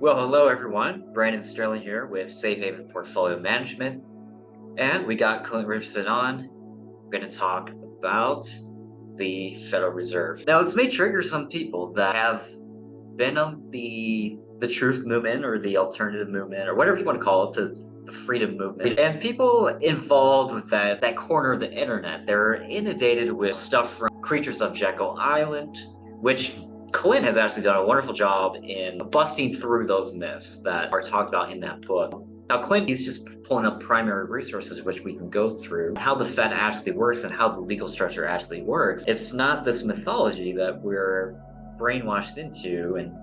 Well, hello everyone. Brandon Sterling here with Safe Haven Portfolio Management, and we got Clint Richardson on. We're going to talk about the Federal Reserve. Now, this may trigger some people that have been on the truth movement or the alternative movement or whatever you want to call it, the freedom movement. And people involved with that corner of the internet, they're inundated with stuff from Creatures of Jekyll Island, which Clint has actually done a wonderful job in busting through those myths that are talked about in that book. Now, Clint, he's just pulling up primary resources which we can go through, how the Fed actually works and how the legal structure actually works. It's not this mythology that we're brainwashed into, and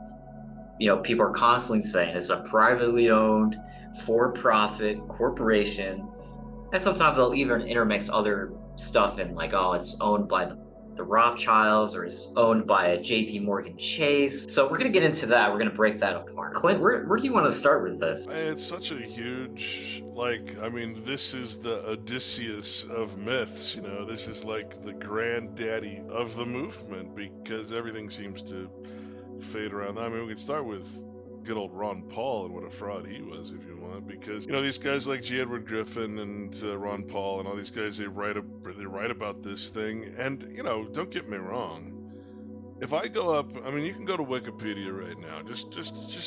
people are constantly saying it's a privately owned for-profit corporation, and sometimes they'll even intermix other stuff in, like, oh, it's owned by the Rothschilds or is owned by a JP Morgan Chase. So we're going to get into that. We're going to break that apart. Clint, where do you want to start with this? It's such a huge, this is the Odysseus of myths, this is like the granddaddy of the movement because everything seems to fade around. I mean, we could start with good old Ron Paul and what a fraud he was, if you want, because, these guys like G. Edward Griffin and Ron Paul and all these guys, they write about this thing, and, don't get me wrong. If I go up, you can go to Wikipedia right now, just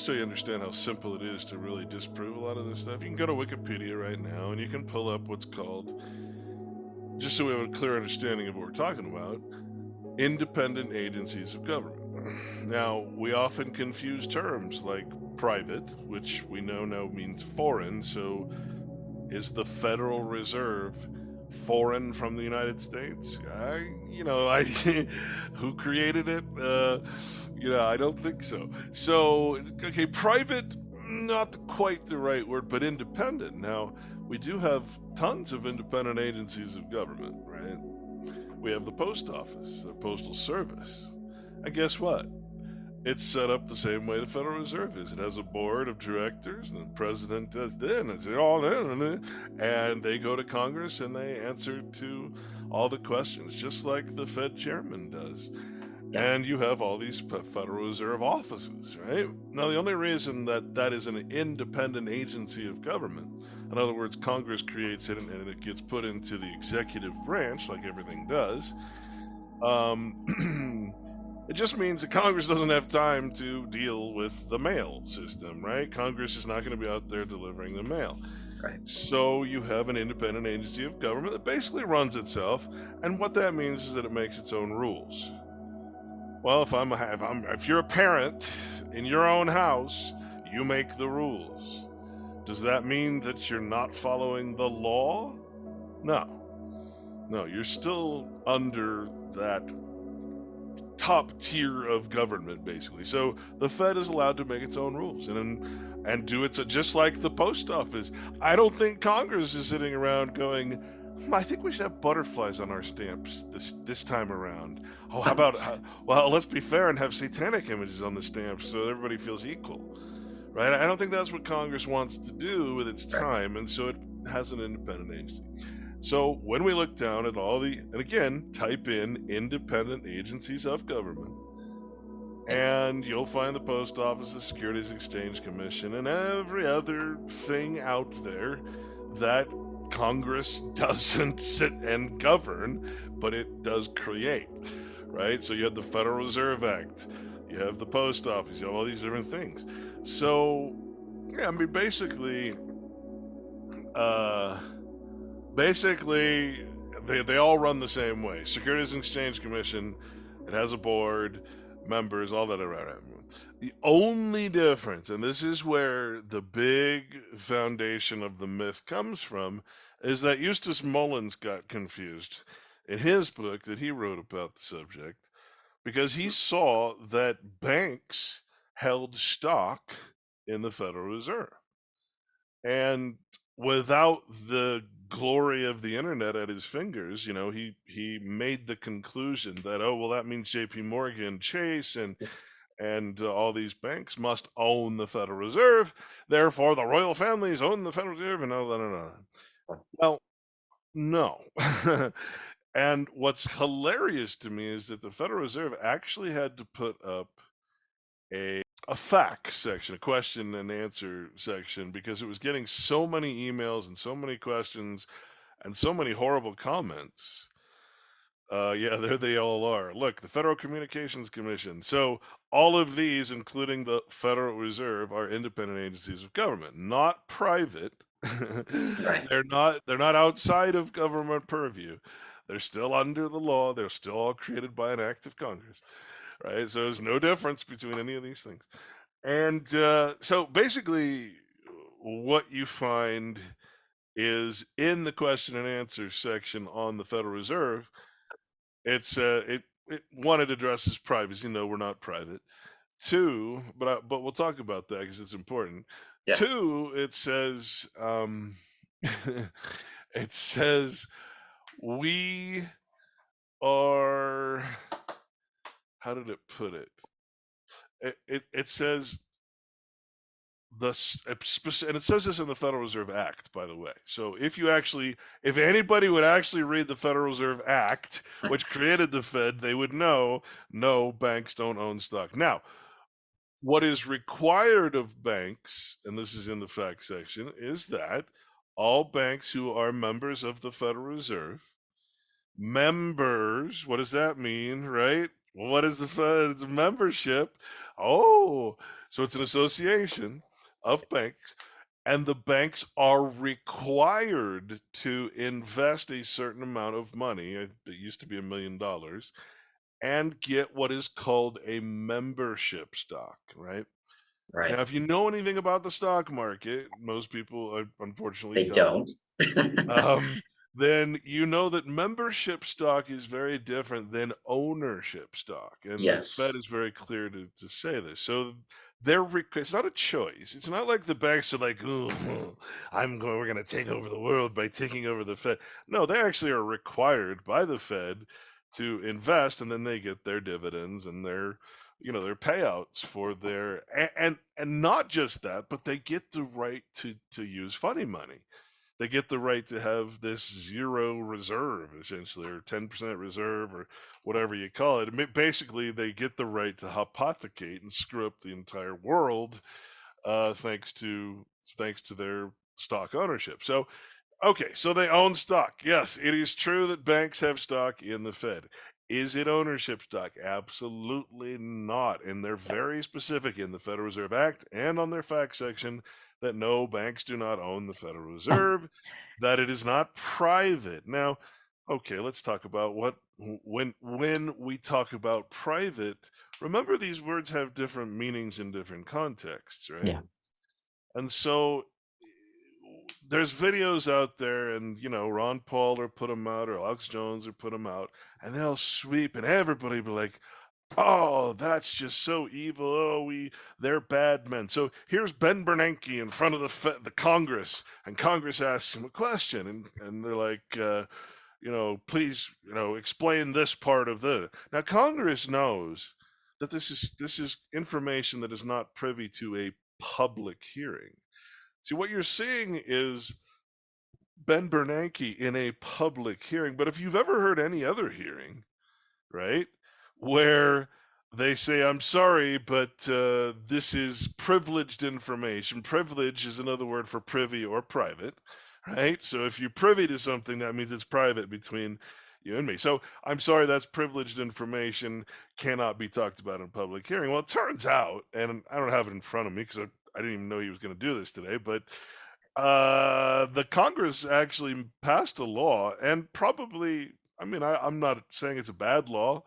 so you understand how simple it is to really disprove a lot of this stuff. You can go to Wikipedia right now, and you can pull up what's called, just so we have a clear understanding of what we're talking about, independent agencies of government. Now, we often confuse terms like private, which we know now means foreign, so is the Federal Reserve foreign from the United States? Who created it? I don't think so. So, okay, private, not quite the right word, but independent. Now, we do have tons of independent agencies of government, right? We have the post office, the postal service. And guess what? It's set up the same way the Federal Reserve is. It has a board of directors, and the president does this, and it's all in, and they go to Congress and they answer to all the questions, just like the Fed chairman does. Yeah. And you have all these Federal Reserve offices, right? Now, the only reason that is an independent agency of government, in other words, Congress creates it and it gets put into the executive branch, like everything does, it just means that Congress doesn't have time to deal with the mail system, right? Congress is not going to be out there delivering the mail. Right. So you have an independent agency of government that basically runs itself, and what that means is that it makes its own rules. Well, if you're a parent in your own house, you make the rules. Does that mean that you're not following the law? No, you're still under that top tier of government, basically. So the Fed is allowed to make its own rules and do it just like the post office. I don't think Congress is sitting around going, I think we should have butterflies on our stamps this time around. Oh, how about, well, let's be fair and have satanic images on the stamps so everybody feels equal, right? I don't think that's what Congress wants to do with its time, and so it has an independent agency. So when we look down at and again, type in independent agencies of government, and you'll find the Post Office, the Securities Exchange Commission, and every other thing out there that Congress doesn't sit and govern, but it does create, right? So you have the Federal Reserve Act, you have the Post Office, you have all these different things. So, yeah, basically, they all run the same way. Securities and Exchange Commission, it has a board, members, all that. The only difference, and this is where the big foundation of the myth comes from, is that Eustace Mullins got confused in his book that he wrote about the subject, because he saw that banks held stock in the Federal Reserve. And without the glory of the internet at his fingers, he made the conclusion that, oh, well, that means JP Morgan Chase and all these banks must own the Federal Reserve, therefore the royal families own the Federal Reserve, and all that. Well, no. And what's hilarious to me is that the Federal Reserve actually had to put up a fact section, a question and answer section, because it was getting so many emails and so many questions and so many horrible comments. Yeah, there they all are. Look, the Federal Communications Commission. So all of these, including the Federal Reserve, are independent agencies of government, not private. Right. They're not outside of government purview. They're still under the law. They're still all created by an act of Congress, right? So there's no difference between any of these things. And so basically, what you find is in the question and answer section on the Federal Reserve, it one, it addresses privacy. No, we're not private. Two, but we'll talk about that because it's important. Yeah. Two, it says it says we are, how did it put it? It says and it says this in the Federal Reserve Act, by the way. So if anybody would actually read the Federal Reserve Act, which created the Fed, they would know, no, banks don't own stock. Now, what is required of banks, and this is in the fact section, is that all banks who are members of the Federal Reserve, members, what does that mean, right? Well, what is the Fed's membership? Oh, so it's an association of banks, and the banks are required to invest a certain amount of money. It used to be $1 million, and get what is called a membership stock, right? Right. Now, if you know anything about the stock market, most people unfortunately They don't, don't. um, then you know that membership stock is very different than ownership stock. And the Fed Yes. is very clear to say this. So it's not a choice. It's not like the banks are like, oh, we're going to take over the world by taking over the Fed. No, they actually are required by the Fed to invest, and then they get their dividends and their payouts for their, and not just that, but they get the right to use funny money. They get the right to have this zero reserve, essentially, or 10% reserve, or whatever you call it. Basically, they get the right to hypothecate and screw up the entire world, thanks to their stock ownership. So, okay, so they own stock. Yes, it is true that banks have stock in the Fed. Is it ownership stock? Absolutely not. And they're very specific in the Federal Reserve Act and on their fact section that no, banks do not own the Federal Reserve, that it is not private. Now, okay, let's talk about when we talk about private, remember these words have different meanings in different contexts, right? Yeah. And so there's videos out there, and Ron Paul or put them out, or Alex Jones or put them out, and they'll sweep, and everybody be like, "Oh, that's just so evil. Oh, they're bad men." So here's Ben Bernanke in front of the Congress, and Congress asks him a question, and they're like, please, explain this part of the. Now Congress knows that this is information that is not privy to a public hearing. See, what you're seeing is Ben Bernanke in a public hearing, but if you've ever heard any other hearing, right, where they say, "I'm sorry, but this is privileged information." Privilege is another word for privy or private, right? So if you're privy to something, that means it's private between you and me. So I'm sorry, that's privileged information, cannot be talked about in public hearing. Well, it turns out, and I don't have it in front of me because I didn't even know he was going to do this today, but the Congress actually passed a law, and probably, I mean, I'm not saying it's a bad law.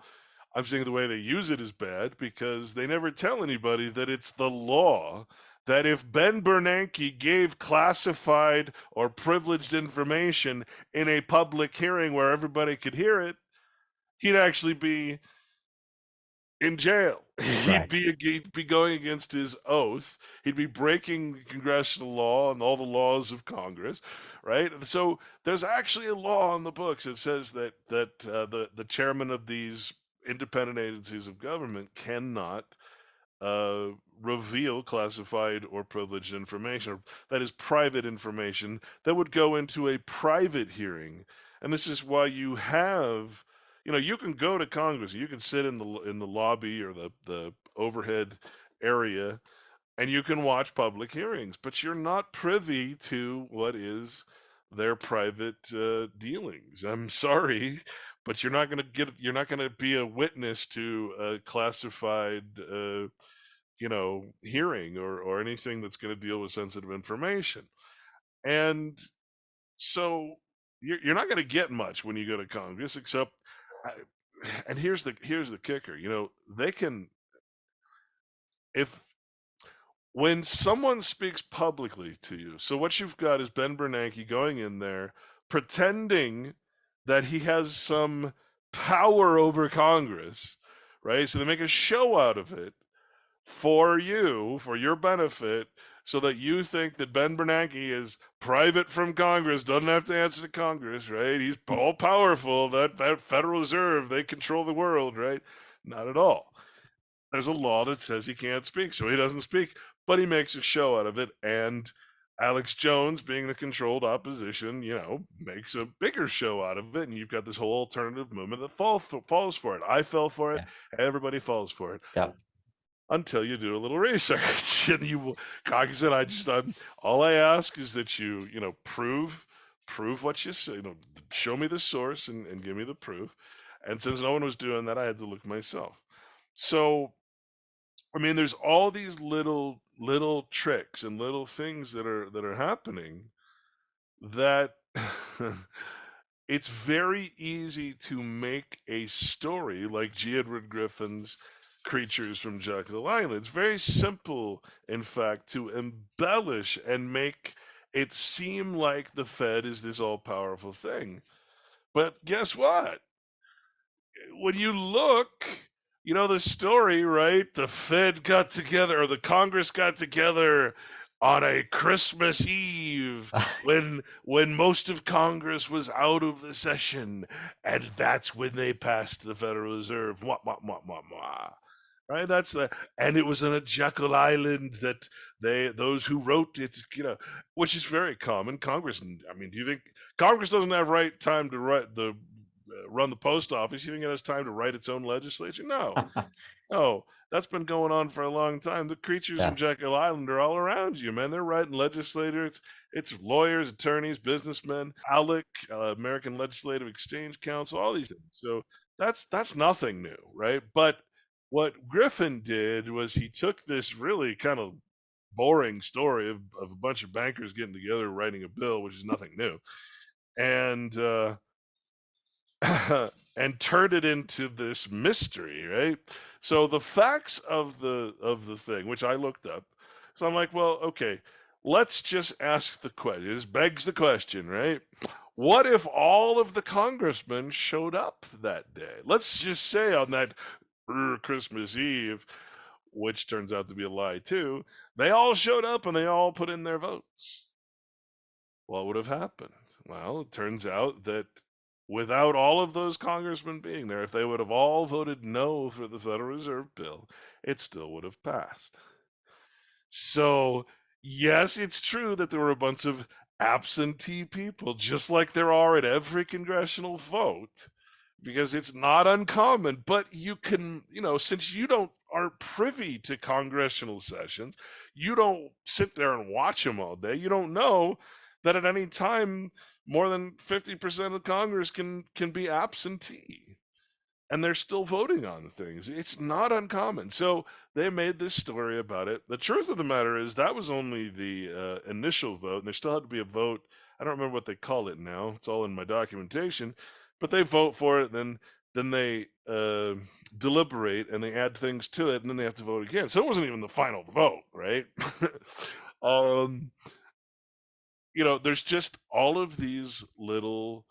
I'm saying the way they use it is bad because they never tell anybody that it's the law that if Ben Bernanke gave classified or privileged information in a public hearing where everybody could hear it, he'd actually be in jail. Right. He'd be going against his oath. He'd be breaking congressional law and all the laws of Congress, right? So there's actually a law on the books that says that the chairman of these independent agencies of government cannot uh, reveal classified or privileged information, or that is private information that would go into a private hearing. And this is why you can go to Congress, you can sit in the lobby or the overhead area and you can watch public hearings, but you're not privy to what is their private dealings. I'm sorry, but you're not going to be a witness to a classified hearing or anything that's going to deal with sensitive information. And so you're not going to get much when you go to Congress, except and here's the kicker. They can, if when someone speaks publicly to you, so what you've got is Ben Bernanke going in there pretending that he has some power over Congress, right? So they make a show out of it for you, for your benefit, so that you think that Ben Bernanke is private from Congress, doesn't have to answer to Congress, right? He's all powerful. That Federal Reserve, they control the world, right? Not at all. There's a law that says he can't speak, so he doesn't speak, but he makes a show out of it. And Alex Jones, being the controlled opposition, makes a bigger show out of it. And you've got this whole alternative movement that falls for it. I fell for it. Yeah. Everybody falls for it. Yeah. Until you do a little research. And like I said, all I ask is that you prove what you say. Show me the source and give me the proof. And since no one was doing that, I had to look myself. So, I mean, there's all these little tricks and little things that are happening that it's very easy to make a story like G. Edward Griffin's Creatures from Jekyll Island. It's very simple, in fact, to embellish and make it seem like the Fed is this all-powerful thing. But guess what? When you look, the story, right? The Fed got together, or the Congress got together on a Christmas Eve when most of Congress was out of the session, and that's when they passed the Federal Reserve. Mwah, mwah, mwah, mwah, mwah. Right? And it was on a Jekyll Island that those who wrote it, which is very common. Congress, I mean, do you think Congress doesn't have time to run the post office? You think it has time to write its own legislature? No. No, that's been going on for a long time. The creatures from Jekyll Island are all around you, man. They're writing legislators. It's lawyers, attorneys, businessmen, ALEC, American Legislative Exchange Council, all these things. So that's nothing new, right? But what Griffin did was he took this really kind of boring story of a bunch of bankers getting together writing a bill, which is nothing new, and and turned it into this mystery, right? So the facts of the thing, which I looked up, so I'm like, well, okay, let's just ask the question. This begs the question, right? What if all of the congressmen showed up that day? Let's just say on that Christmas Eve, which turns out to be a lie too, they all showed up and they all put in their votes. What would have happened? Well, it turns out that without all of those congressmen being there, if they would have all voted no for the Federal Reserve bill, it still would have passed. So, yes, it's true that there were a bunch of absentee people, just like there are at every congressional vote, because it's not uncommon. But you can, since you aren't privy to congressional sessions, you don't sit there and watch them all day. You don't know that at any time more than 50% of Congress can be absentee, and they're still voting on things. It's not uncommon. So they made this story about it. The truth of the matter is that was only the initial vote, and there still had to be a vote. I don't remember what they call it now. It's all in my documentation. But they vote for it, then they deliberate, and they add things to it, and then they have to vote again. So it wasn't even the final vote, right? There's just all of these little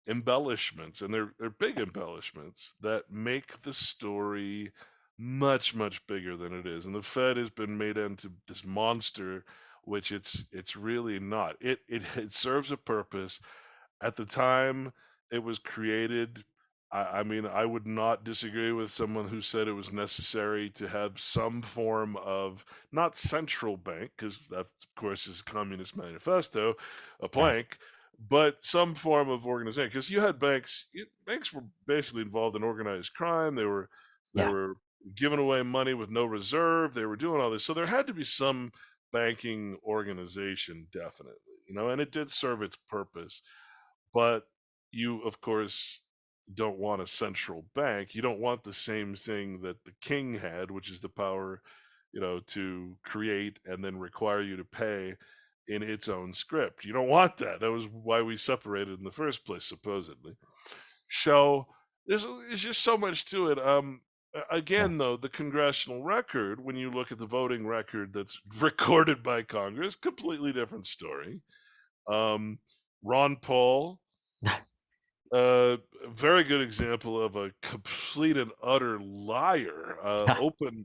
embellishments, and they're big embellishments that make the story much, much bigger than it is. And the Fed has been made into this monster, which it's really not. It serves a purpose. At the time it was created, I mean, I would not disagree with someone who said it was necessary to have some form of, not central bank, because that, of course, is a Communist Manifesto, a plank, but some form of organization. Because you had banks were basically involved in organized crime. They were giving away money with no reserve. They were doing all this. So there had to be some banking organization, definitely, and it did serve its purpose. But you, of course, don't want a central bank. You don't want the same thing that the king had, which is the power, to create and then require you to pay in its own script. You don't want that. That was why we separated in the first place, supposedly. So there's just so much to it. Yeah. Again, though, the congressional record, when you look at the voting record that's recorded by Congress, completely different story. Ron Paul, a very good example of a complete and utter liar,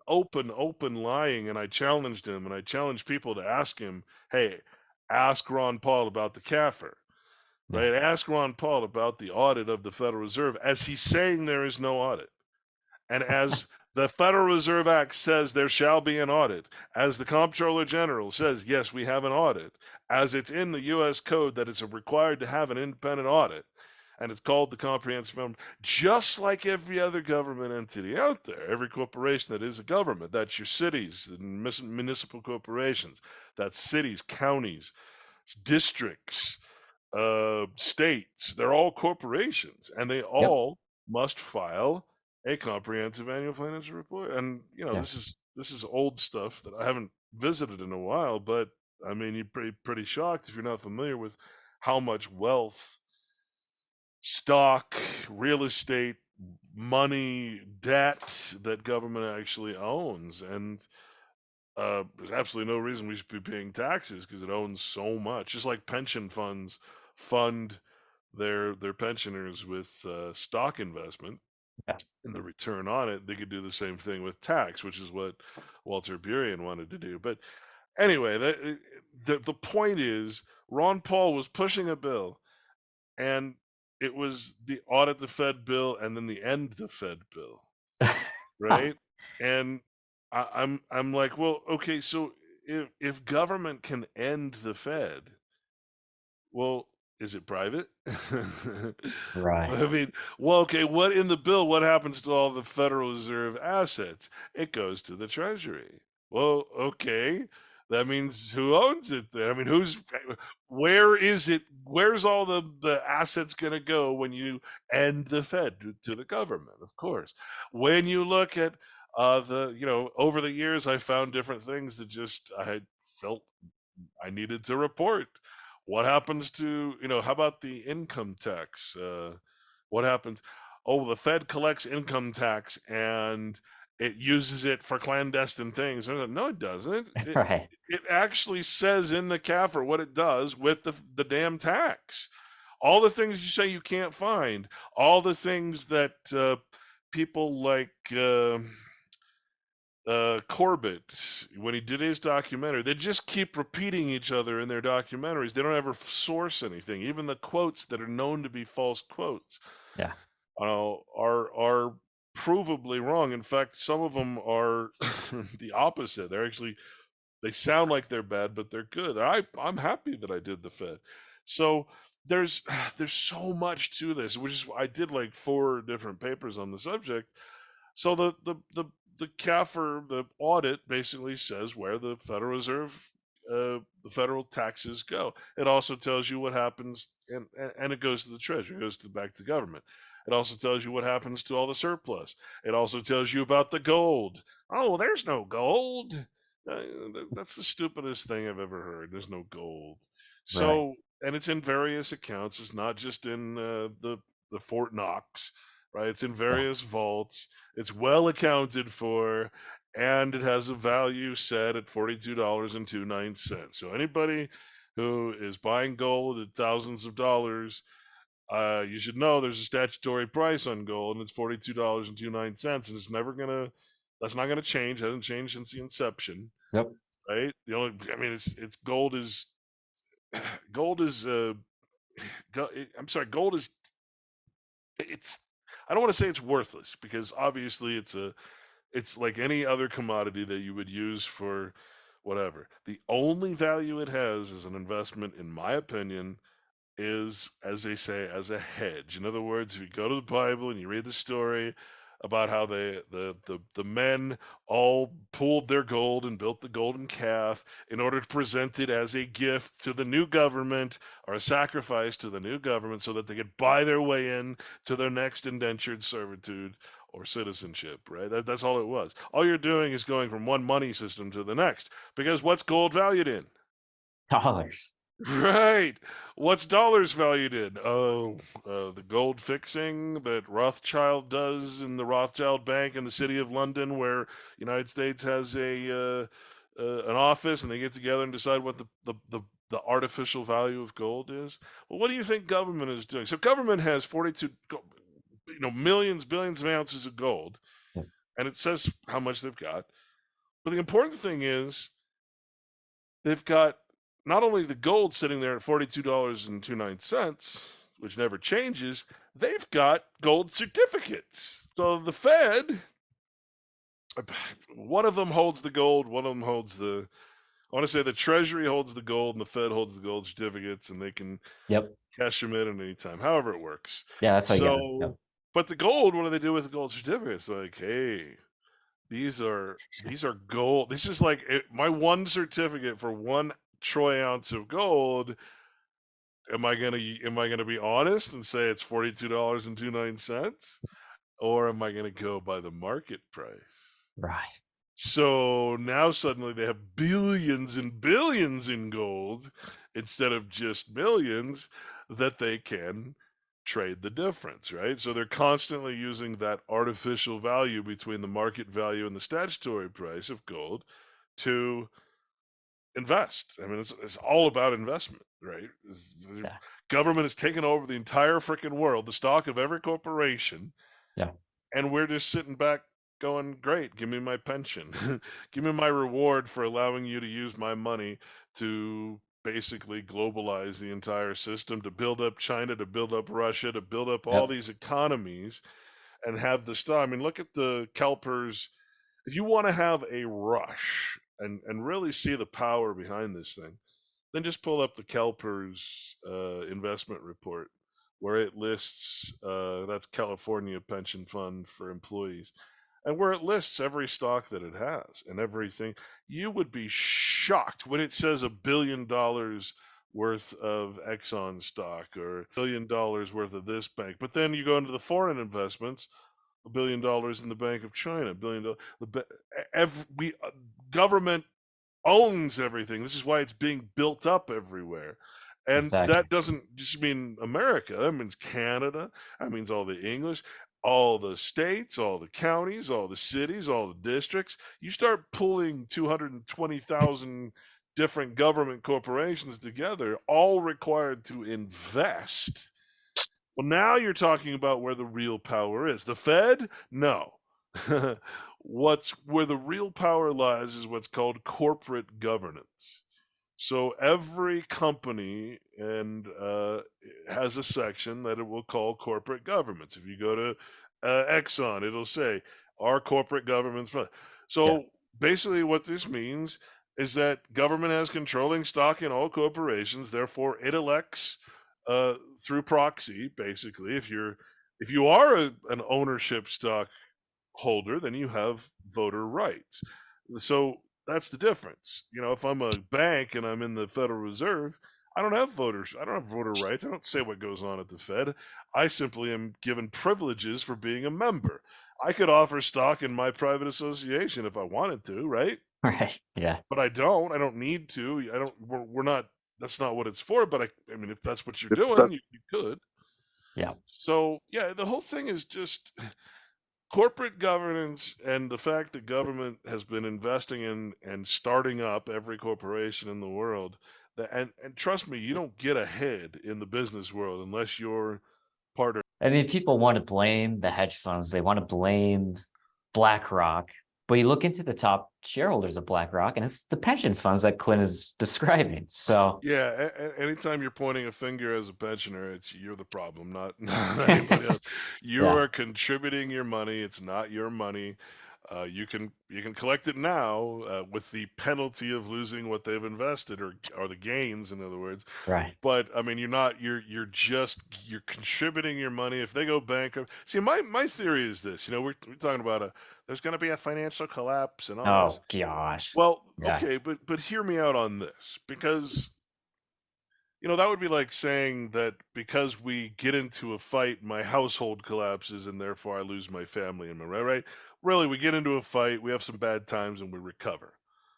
open lying. And I challenged him, and I challenged people to ask him, "Hey, ask Ron Paul about the CAFR, right? Ask Ron Paul about the audit of the Federal Reserve, as he's saying there is no audit, and as the Federal Reserve Act says there shall be an audit, as the Comptroller General says, yes, we have an audit, as it's in the U.S. Code that it's required to have an independent audit, and it's called the Comprehensive, just like every other government entity out there, every corporation that is a government, that's your cities and municipal corporations, that's cities, counties, districts, states. They're all corporations, and they Yep. all must file a comprehensive annual financial report. And Yeah. this is old stuff that I haven't visited in a while, but I mean, you'd be pretty shocked if you're not familiar with how much wealth, stock, real estate, money, debt that government actually owns. And there's absolutely no reason we should be paying taxes because it owns so much. Just like pension funds fund their pensioners with stock investment, Yeah. and the return on it, they could do the same thing with tax, which is what Walter Burien wanted to do. But anyway, the point is, Ron Paul was pushing a bill, and it was the audit the Fed bill and then the end the Fed bill, right? And I'm like, well, okay, so if government can end the Fed, well, is it private? Right. I mean, well, okay, what in the bill, what happens to all the Federal Reserve assets? It goes to the Treasury. Well, okay, that means who owns it then? I mean, where is it? Where's all the assets going to go when you end the Fed to the government? Of course. When you look at over the years, I found different things that just I felt I needed to report. What happens to, how about the income tax? What happens? Oh, the Fed collects income tax and it uses it for clandestine things. No, it doesn't. Right. It actually says in the CAFR what it does with the damn tax. All the things you say you can't find, all the things that people like Corbett, when he did his documentary, they just keep repeating each other in their documentaries. They don't ever source anything. Even the quotes that are known to be false quotes, Yeah. are provably wrong. In fact, some of them are the opposite. They sound like they're bad, but they're good. I'm happy that I did the Fed. So there's so much to this, which is I did like 4 different papers on the subject. So the CAFR, the audit, basically says where the Federal Reserve, the federal taxes go. It also tells you what happens, and it goes to the Treasury, it goes back to government. It also tells you what happens to all the surplus. It also tells you about the gold. Oh, there's no gold. That's the stupidest thing I've ever heard. There's no gold. Right. So, and it's in various accounts. It's not just in the Fort Knox, right? It's in Yeah. various vaults. It's well accounted for, and it has a value set at $42.29. So anybody who is buying gold at thousands of dollars, you should know there's a statutory price on gold, and it's $42.29, and that's not gonna change. It hasn't changed since the inception, Yep. right? I mean, it's gold is gold is I'm sorry, gold is it's I don't want to say it's worthless because obviously it's like any other commodity that you would use for whatever. The only value it has as an investment, in my opinion, is, as they say, as a hedge. In other words, if you go to the Bible and you read the story about how the men all pooled their gold and built the golden calf in order to present it as a gift to the new government or a sacrifice to the new government so that they could buy their way in to their next indentured servitude or citizenship, right? That's all it was. All you're doing is going from one money system to the next, because what's gold valued in? Dollars. Right. What's dollars valued in? Oh, the gold fixing that Rothschild does in the Rothschild Bank in the city of London, where United States has an office, and they get together and decide what the artificial value of gold is. Well, what do you think government is doing? So government has 42, millions, billions of ounces of gold, Yeah. and it says how much they've got. But the important thing is they've got not only the gold sitting there at $42.29, which never changes, they've got gold certificates. So the Fed, one of them holds the gold, one of them holds I want to say the Treasury holds the gold and the Fed holds the gold certificates, and they can Yep. cash them in at any time, however it works. Yeah, that's how you got it. So, Yep. but the gold, what do they do with the gold certificates? Like, hey, these are gold. This is like my one certificate for 1 troy ounce of gold. Am I gonna be honest and say it's $42.29, or am I gonna go by the market price? Right. So now suddenly they have billions and billions in gold instead of just millions that they can trade the difference, right? So they're constantly using that artificial value between the market value and the statutory price of gold to invest. I mean, it's all about investment, right? Yeah. Government has taken over the entire freaking world, the stock of every corporation. Yeah. And we're just sitting back going, great, give me my pension. Give me my reward for allowing you to use my money to basically globalize the entire system, to build up China, to build up Russia, to build up all Yep. these economies and have the stuff. I mean, look at the CalPERS. If you want to have a rush and really see the power behind this thing, then just pull up the CalPERS investment report, where it lists that's California Pension Fund for employees, and where it lists every stock that it has and everything. You would be shocked when it says $1 billion worth of Exxon stock or $1 billion worth of this bank. But then you go into the foreign investments, $1 billion in the Bank of China, $1 billion. Every government owns everything. This is why it's being built up everywhere. And Exactly. that doesn't just mean America. That means Canada. That means all the English, all the states, all the counties, all the cities, all the districts. You start pulling 220,000 different government corporations together, all required to invest. Well, now you're talking about where the real power is. The Fed? No. Where the real power lies is what's called corporate governance. So every company has a section that it will call corporate governance. If you go to Exxon, it'll say our corporate governance. So Yeah. basically, what this means is that government has controlling stock in all corporations. Therefore, it elects through proxy. Basically, if you are an ownership stock holder, then you have voter rights. So that's the difference. If I'm a bank and I'm in the Federal Reserve, I don't have voter rights. I don't say what goes on at the Fed. I simply am given privileges for being a member. I could offer stock in my private association if I wanted to, right? Right. Yeah. But I don't. I don't need to. I don't. We're not. That's not what it's for. But I mean, if that's what you're doing, you could. Yeah. So yeah, the whole thing is just corporate governance, and the fact that government has been investing in and starting up every corporation in the world. And trust me, you don't get ahead in the business world unless you're part of. I mean, people want to blame the hedge funds. They want to blame BlackRock. But you look into the top shareholders of BlackRock, and it's the pension funds that Clint is describing. So Yeah, anytime you're pointing a finger as a pensioner, you're the problem, not anybody else. You yeah. are contributing your money. It's not your money. You can collect it now with the penalty of losing what they've invested, or the gains, in other words. Right. But I mean, you're contributing your money. If they go bankrupt, see, my theory is this. We're talking about there's going to be a financial collapse and all this. Oh gosh. Well, Yeah. okay, but hear me out on this, because that would be like saying that because we get into a fight, my household collapses and therefore I lose my family. Am I right? Really, we get into a fight, we have some bad times, and we recover.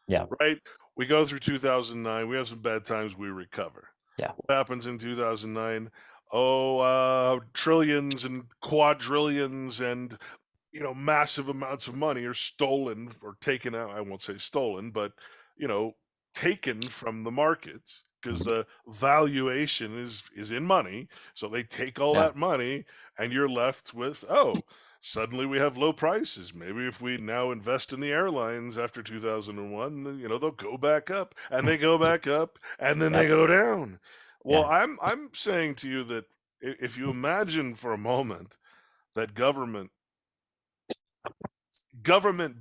Yeah. Right? We go through 2009, we have some bad times, we recover. Yeah. What happens in 2009? Trillions and quadrillions and massive amounts of money are stolen or taken out. I won't say stolen, but taken from the markets, because Mhm. the valuation is in money. So they take all Yeah. that money, and you're left with, suddenly we have low prices. Maybe if we now invest in the airlines after 2001, then, they'll go back up, and they go back up, and then they Yep. go down. Well, Yeah. I'm saying to you that if you imagine for a moment that government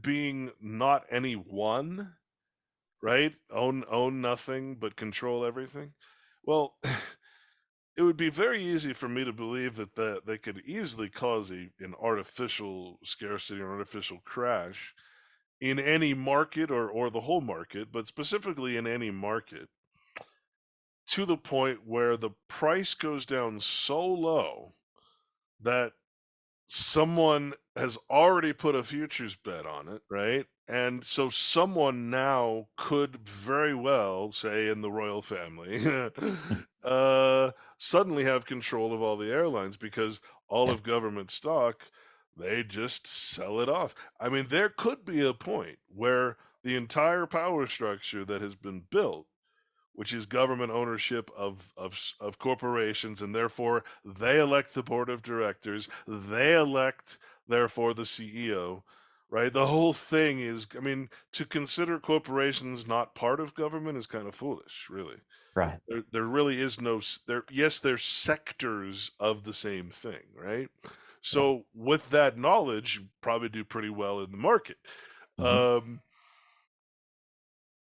being not any one, right? Own nothing but control everything. Well, it would be very easy for me to believe that they could easily cause an artificial scarcity or artificial crash in any market, or the whole market, but specifically in any market, to the point where the price goes down so low that someone has already put a futures bet on it, right? And so someone now could very well, say in the royal family, suddenly have control of all the airlines, because all Yeah. of government stock, they just sell it off. I mean, there could be a point where the entire power structure that has been built, which is government ownership of corporations, and therefore they elect the board of directors, they elect therefore the CEO, right? The whole thing is, I mean, to consider corporations not part of government is kind of foolish, really. Right. There really is no there. Yes, they're sectors of the same thing, right? Yeah. So with that knowledge, you probably do pretty well in the market. Mhm. Um,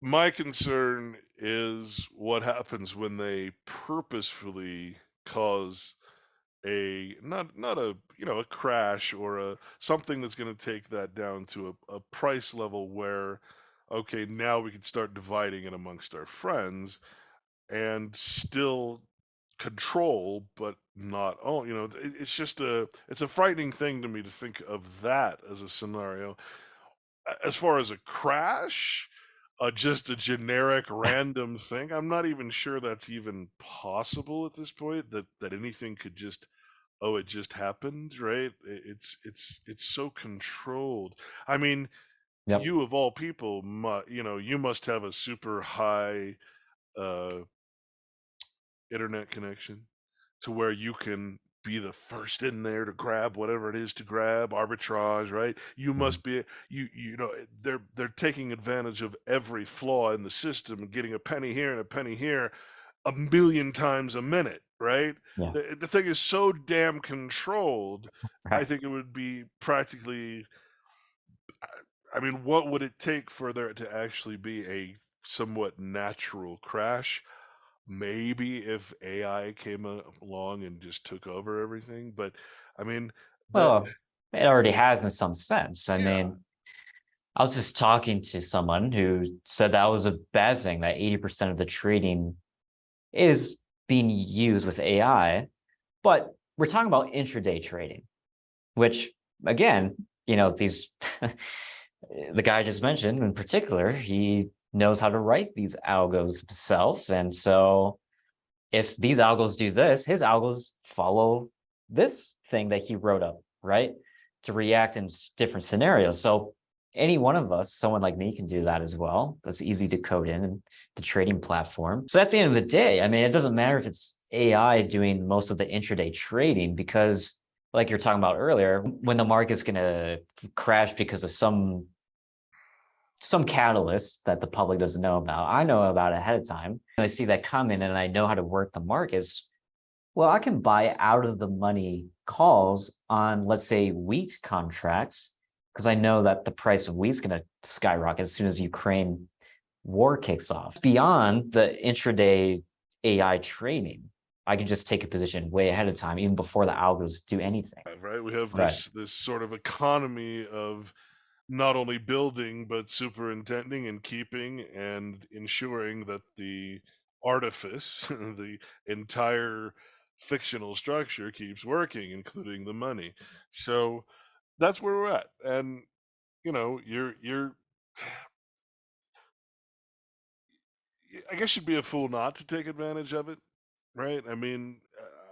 my concern is what happens when they purposefully cause a not a a crash, or a something that's going to take that down to a price level where, okay, now we can start dividing it amongst our friends and still control but not own. It's just it's a frightening thing to me to think of that as a scenario. As far as a crash, just a generic random thing, I'm not even sure that's even possible at this point, that anything could just, oh, it just happened, right? It's so controlled. I mean, Yep. you of all people, you must have a super high uh internet connection to where you can be the first in there to grab whatever it is to grab, arbitrage, right? You Mhm. must be, they're taking advantage of every flaw in the system and getting a penny here and a penny here a million times a minute, right? Yeah. The thing is so damn controlled. I Right. think it would be practically, I mean, what would it take for there to actually be a somewhat natural crash? Maybe if AI came along and just took over everything, but I mean, the Well, it already has in some sense. I yeah, mean, I was just talking to someone who said that was a bad thing, that 80% of the trading is being used with AI. But we're talking about intraday trading, which again, these the guy I just mentioned in particular, he knows how to write these algos himself. And so if these algos do this, his algos follow this thing that he wrote up, right? To react in different scenarios. So any one of us, someone like me, can do that as well. That's easy to code in the trading platform. So at the end of the day, I mean, it doesn't matter if it's AI doing most of the intraday trading, because like you're talking about earlier, when the market's going to crash because of some catalyst that the public doesn't know about, I know about ahead of time. I see that coming and I know how to work the markets. Well, I can buy out of the money calls on, let's say, wheat contracts because I know that the price of wheat's going to skyrocket as soon as Ukraine war kicks off. Beyond the intraday AI trading, I can just take a position way ahead of time, even before the algos do anything. Right? We have Right. this sort of economy of not only building but superintending and keeping and ensuring that the artifice, the entire fictional structure keeps working, including the money. So that's where we're at. And you know, you're I guess you'd be a fool not to take advantage of it, right? I mean,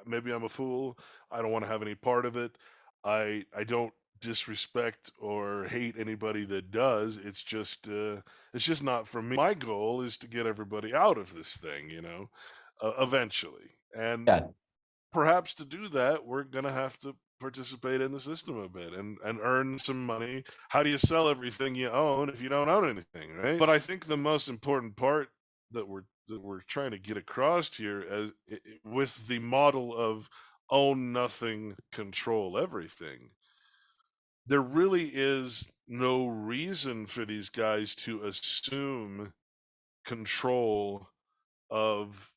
maybe I'm a fool. I don't want to have any part of it. I don't disrespect or hate anybody that does. It's just not for me. My goal is to get everybody out of this thing, you know, eventually. And Yeah. perhaps to do that, we're gonna have to participate in the system a bit and earn some money. How do you sell everything you own if you don't own anything, right? But I think the most important part that we're trying to get across here with the model of own nothing, control everything, there really is no reason for these guys to assume control of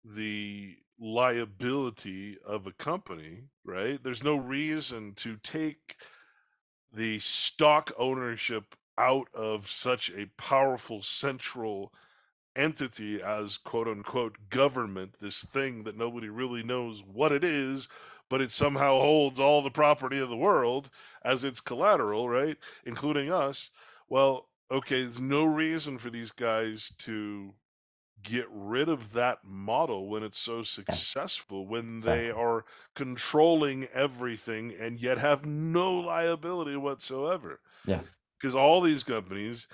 the liability of a company, right? There's no reason to take the stock ownership out of such a powerful central entity as quote unquote government, this thing that nobody really knows what it is, but it somehow holds all the property of the world as its collateral, right? Including us. Well, okay, there's no reason for these guys to get rid of that model when it's so successful, when they Exactly. are controlling everything and yet have no liability whatsoever. Yeah. Because all these companies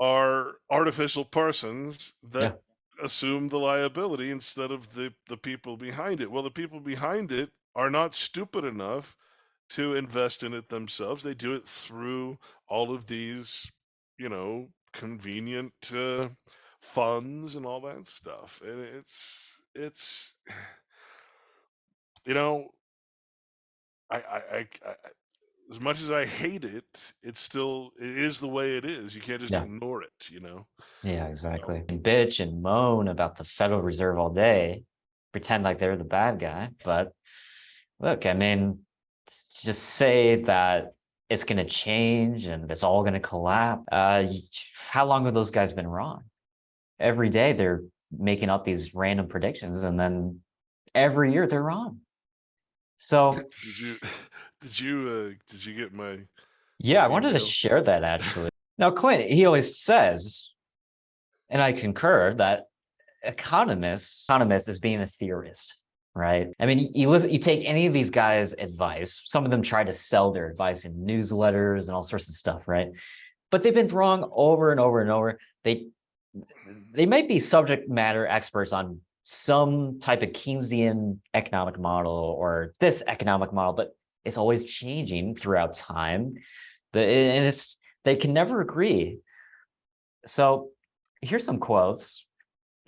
are artificial persons Yeah. that assume the liability instead of the people behind it. Well, the people behind it are not stupid enough to invest in it themselves. They do it through all of these, you know, convenient funds and all that stuff. And it's you know, I as much as I hate it, it is the way it is. You can't just Yeah. ignore it, you know. Yeah, exactly. So, And bitch and moan about the Federal Reserve all day, pretend like they're the bad guy. But look, I mean, just say that it's going to change and it's all going to collapse. How long have those guys been wrong? Every day they're making up these random predictions, and then every year they're wrong. So did you did you get my yeah, I wanted to email? share that actually. Now, Clint, he always says, and I concur, that economist is being a theorist, right? I mean, you take any of these guys' advice, some of them try to sell their advice in newsletters and all sorts of stuff, right? But they've been wrong over and over and over. They might be subject matter experts on some type of Keynesian economic model or this economic model, but it's always changing throughout time. And they can never agree. So here's some quotes.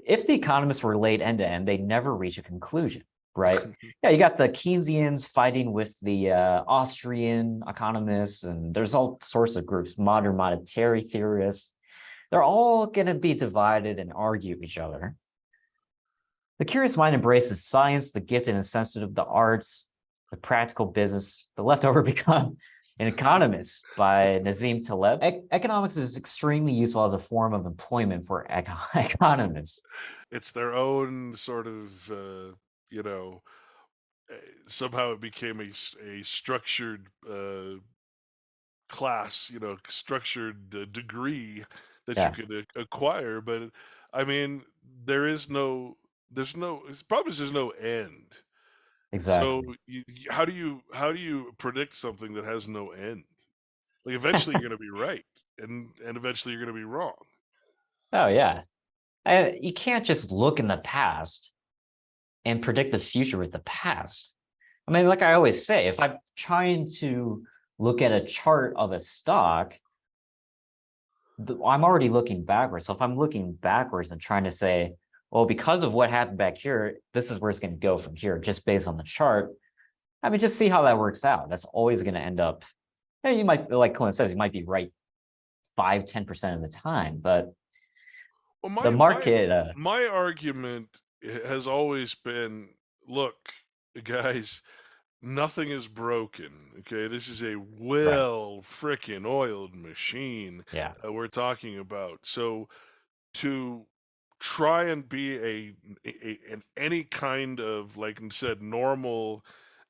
If the economists were laid end to end, they never reach a conclusion, right? Yeah, you got the Keynesians fighting with the Austrian economists, and there's all sorts of groups, modern monetary theorists. They're all going to be divided and argue with each other. The curious mind embraces science, the gifted and sensitive, the arts, the practical business. The leftover become an economist by Nazim Taleb. Economics is extremely useful as a form of employment for economists. It's their own sort of you know, somehow it became a structured class, you know, structured degree that you Yeah, could acquire. But I mean, there's no, it's probably there's no end. So exactly. how do you predict something that has no end? Like eventually you're going to be right, and eventually you're going to be wrong. Oh, yeah. You can't just look in the past and predict the future with the past. I mean, like I always say, if I'm trying to look at a chart of a stock, I'm already looking backwards. So if I'm looking backwards and trying to say, well, because of what happened back here, this is where it's going to go from here, just based on the chart. I mean, just see how that works out. That's always going to end up you might, like Clint says, you might be right 5-10% of the time, but Well, the market, my argument has always been, look, guys, nothing is broken. Okay, this is a right, well frickin' oiled machine yeah, that we're talking about. So to try and be an any kind of, like I said, normal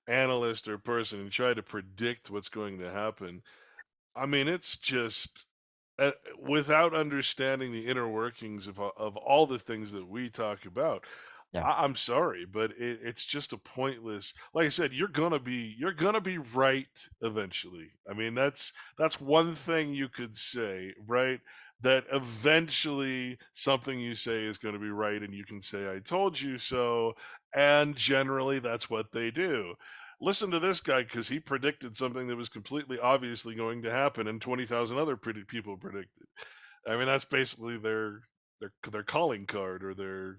analyst or person and try to predict what's going to happen, I mean, it's just uh, without understanding the inner workings of all the things that we talk about. yeah, I'm sorry, but it's just a pointless. Like I said, you're gonna be right eventually. I mean, that's one thing you could say, right? That eventually something you say is going to be right, and you can say, "I told you so," and generally that's what they do. Listen to this guy because he predicted something that was completely obviously going to happen, and 20,000 other people predicted. I mean, that's basically their calling card, or their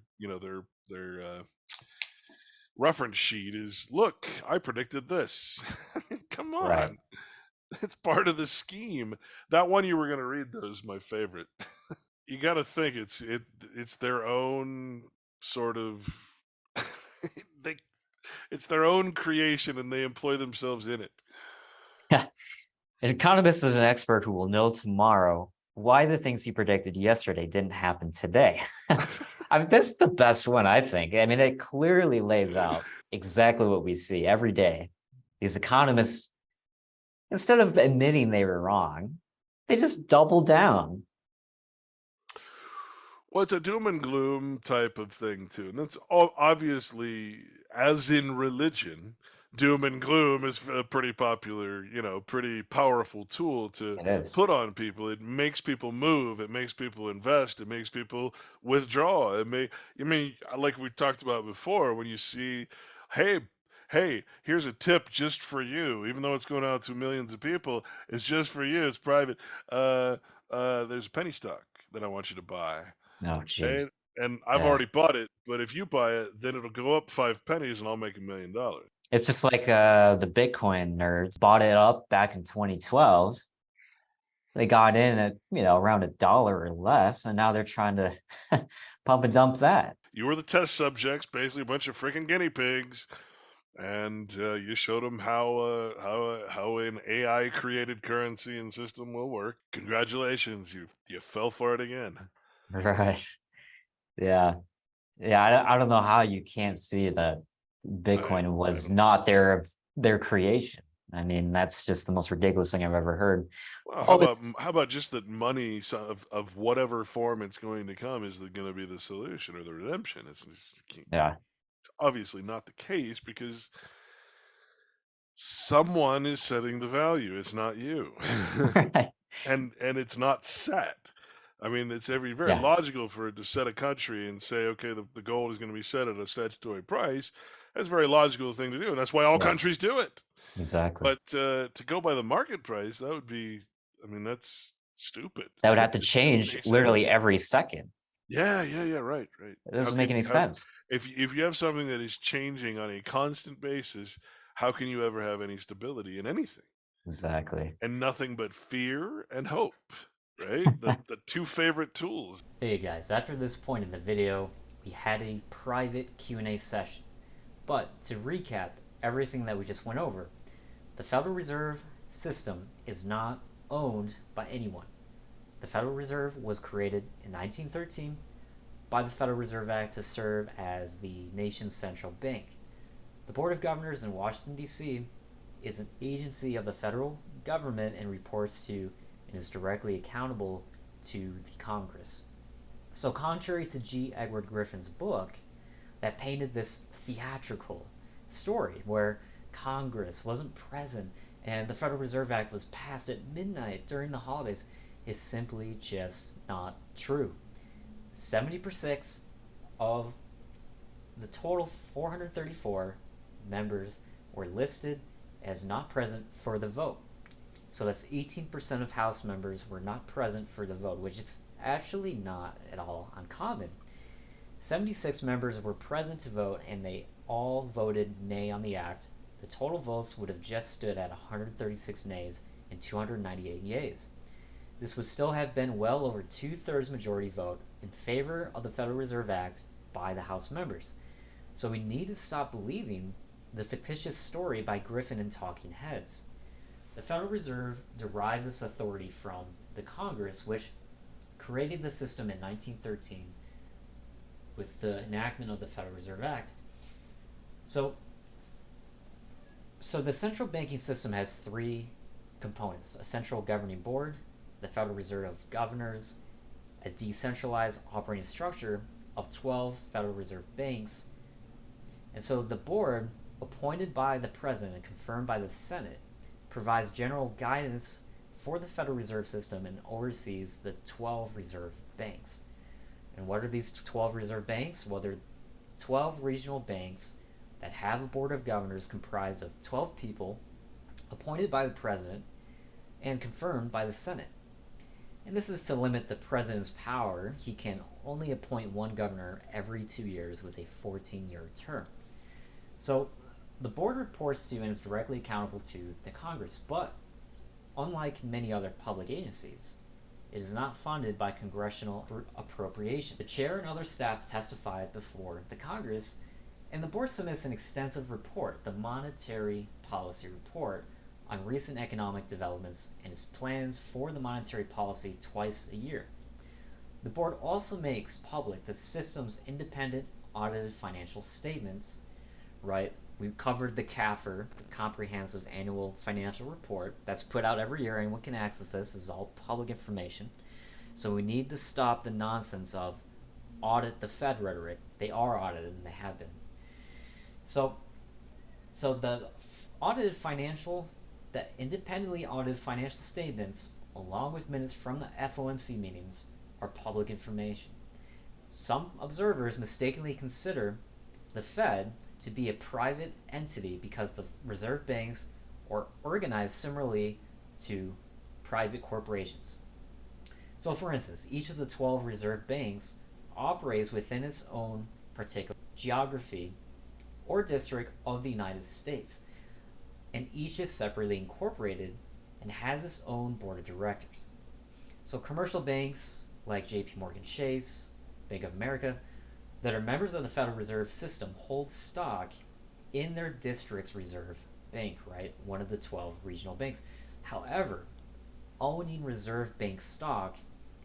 reference sheet is, look, I predicted this. Come right. on, it's part of the scheme. That one you were going to read though is my favorite. You got to think it's their own sort of they it's their own creation, and they employ themselves in it. Yeah. An economist is an expert who will know tomorrow why the things he predicted yesterday didn't happen today. I mean, that's the best one, I think. I mean, it clearly lays out exactly what we see every day. These economists, instead of admitting they were wrong, they just double down. Well, it's a doom and gloom type of thing too, and that's obviously, as in religion, doom and gloom is a pretty popular, pretty powerful tool to It is. put on people. It makes people move. It makes people invest. It makes people withdraw. I mean, like we talked about before, when you see, hey, hey, here's a tip just for you, even though it's going out to millions of people, it's just for you. It's private. Uh, there's a penny stock that I want you to buy. Oh, geez. And I've Yeah. already bought it, but if you buy it, then it'll go up 5 pennies, and I'll make $1 million. It's just like the Bitcoin nerds bought it up back in 2012. They got in at, around $1 or less, and now they're trying to pump and dump that. You were the test subjects, basically a bunch of freaking guinea pigs, and you showed them how an AI created currency and system will work. Congratulations, you fell for it again. Right. Yeah. Yeah. I don't know how you can't see that Bitcoin I was don't. not their creation. I mean, that's just the most ridiculous thing I've ever heard. Well, Oh, it's how about just that money, of whatever form it's going to come, is going to be the solution or the redemption? yeah. Obviously not the case, because someone is setting the value. It's not you. Right. And it's not set. I mean, it's very Yeah. logical for it to set a country and say, okay, the gold is going to be set at a statutory price. That's a very logical thing to do, and that's why all Yeah. countries do it. Exactly. But to go by the market price, that would be, I mean, that's stupid. That would have to It change makes any literally sense. every second. Yeah, right. It How doesn't make can any how sense. if you have something that is changing on a constant basis, how can you ever have any stability in anything? Exactly. And nothing but fear and hope, right? The two favorite tools. Hey guys, after this point in the video, we had a private Q&A session. But to recap everything that we just went over, the Federal Reserve System is not owned by anyone. The Federal Reserve was created in 1913 by the Federal Reserve Act to serve as the nation's central bank. The Board of Governors in Washington, D.C. is an agency of the federal government and reports to and is directly accountable to the Congress. So, contrary to G. Edward Griffin's book that painted this theatrical story where Congress wasn't present and the Federal Reserve Act was passed at midnight during the holidays, is simply just not true. 70% of the total 434 members were listed as not present for the vote. So that's 18% of House members were not present for the vote, which is actually not at all uncommon. 76 members were present to vote, and they all voted nay on the act. The total votes would have just stood at 136 nays and 298 yeas. This would still have been well over 2/3 majority vote in favor of the Federal Reserve Act by the House members. So we need to stop believing the fictitious story by Griffin and talking heads. The Federal Reserve derives its authority from the Congress, which created the system in 1913 with the enactment of the Federal Reserve Act. So the central banking system has three components: a central governing board, the Federal Reserve of Governors, a decentralized operating structure of 12 Federal Reserve banks. And so the board, appointed by the president and confirmed by the Senate, provides general guidance for the Federal Reserve System and oversees the 12 reserve banks. And what are these 12 reserve banks? Well, they're 12 regional banks that have a board of governors comprised of 12 people appointed by the president and confirmed by the Senate. And this is to limit the president's power. He can only appoint one governor every 2 years with a 14-year term. So the board reports to and is directly accountable to the Congress, but unlike many other public agencies, it is not funded by congressional appropriation. The chair and other staff testified before the Congress, and the board submits an extensive report, the Monetary Policy Report, on recent economic developments and its plans for the monetary policy twice a year. The board also makes public the system's independent audited financial statements, right? We've covered the CAFR, the Comprehensive Annual Financial Report, that's put out every year. Anyone can access this. This is all public information. So we need to stop the nonsense of audit the Fed rhetoric. They are audited, and they have been. So the independently audited financial statements, along with minutes from the FOMC meetings, are public information. Some observers mistakenly consider the Fed to be a private entity because the reserve banks are organized similarly to private corporations. So for instance, each of the 12 reserve banks operates within its own particular geography or district of the United States, and each is separately incorporated and has its own board of directors. So commercial banks like JP Morgan Chase, Bank of America, that are members of the Federal Reserve System hold stock in their district's reserve bank, right? One of the 12 regional banks. However, owning reserve bank stock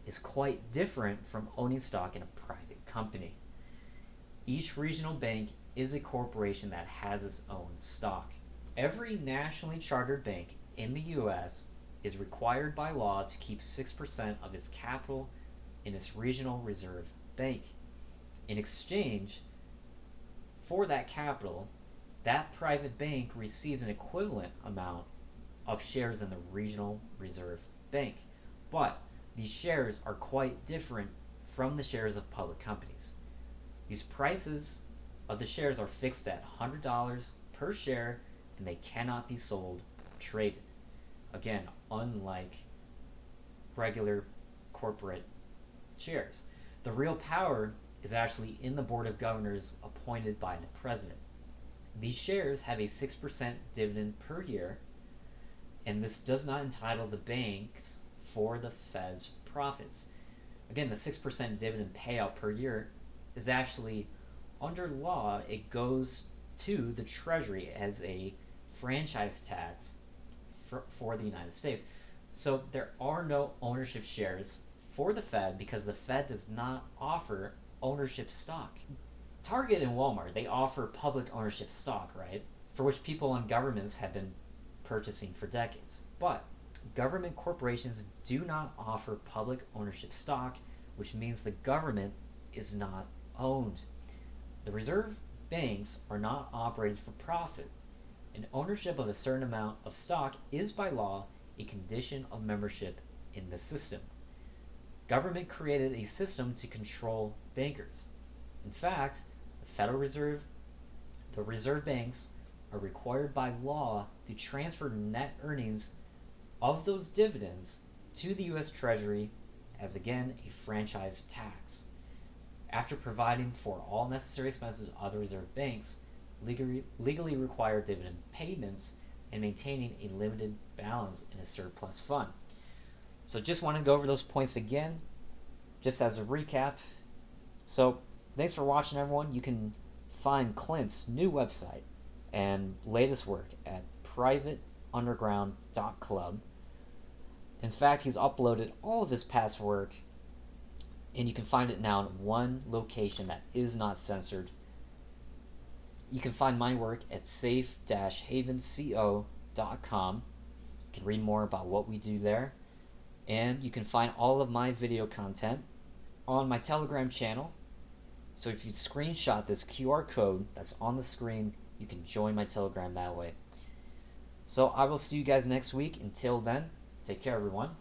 is quite different from owning stock in a private company. Each regional bank is a corporation that has its own stock. Every nationally chartered bank in the U.S. is required by law to keep 6% of its capital in its regional reserve bank. In exchange for that capital, that private bank receives an equivalent amount of shares in the regional reserve bank. But these shares are quite different from the shares of public companies. These prices of the shares are fixed at $100 per share, and they cannot be sold or traded. Again, unlike regular corporate shares. The real power is actually in the board of governors appointed by the president. These shares have a 6% dividend per year, and this does not entitle the banks for the Fed's profits. Again, the 6% dividend payout per year is actually, under law, it goes to the Treasury as a franchise tax for the United States. So there are no ownership shares for the Fed because the Fed does not offer ownership stock. Target and Walmart, they offer public ownership stock, right? For which people and governments have been purchasing for decades. But government corporations do not offer public ownership stock, which means the government is not owned. The reserve banks are not operated for profit, and ownership of a certain amount of stock is by law a condition of membership in the system. Government created a system to control bankers. In fact, the Federal Reserve, the reserve banks, are required by law to transfer net earnings of those dividends to the U.S. Treasury as, again, a franchise tax. After providing for all necessary expenses of the reserve banks, legally require dividend payments and maintaining a limited balance in a surplus fund. So just want to go over those points again, just as a recap. So thanks for watching, everyone. You can find Clint's new website and latest work at privateunderground.club. In fact, he's uploaded all of his past work, and you can find it now in one location that is not censored. You can find my work at safe-havenco.com. You can read more about what we do there. And you can find all of my video content on my Telegram channel. So if you screenshot this QR code that's on the screen, you can join my Telegram that way. So I will see you guys next week. Until then, take care, everyone.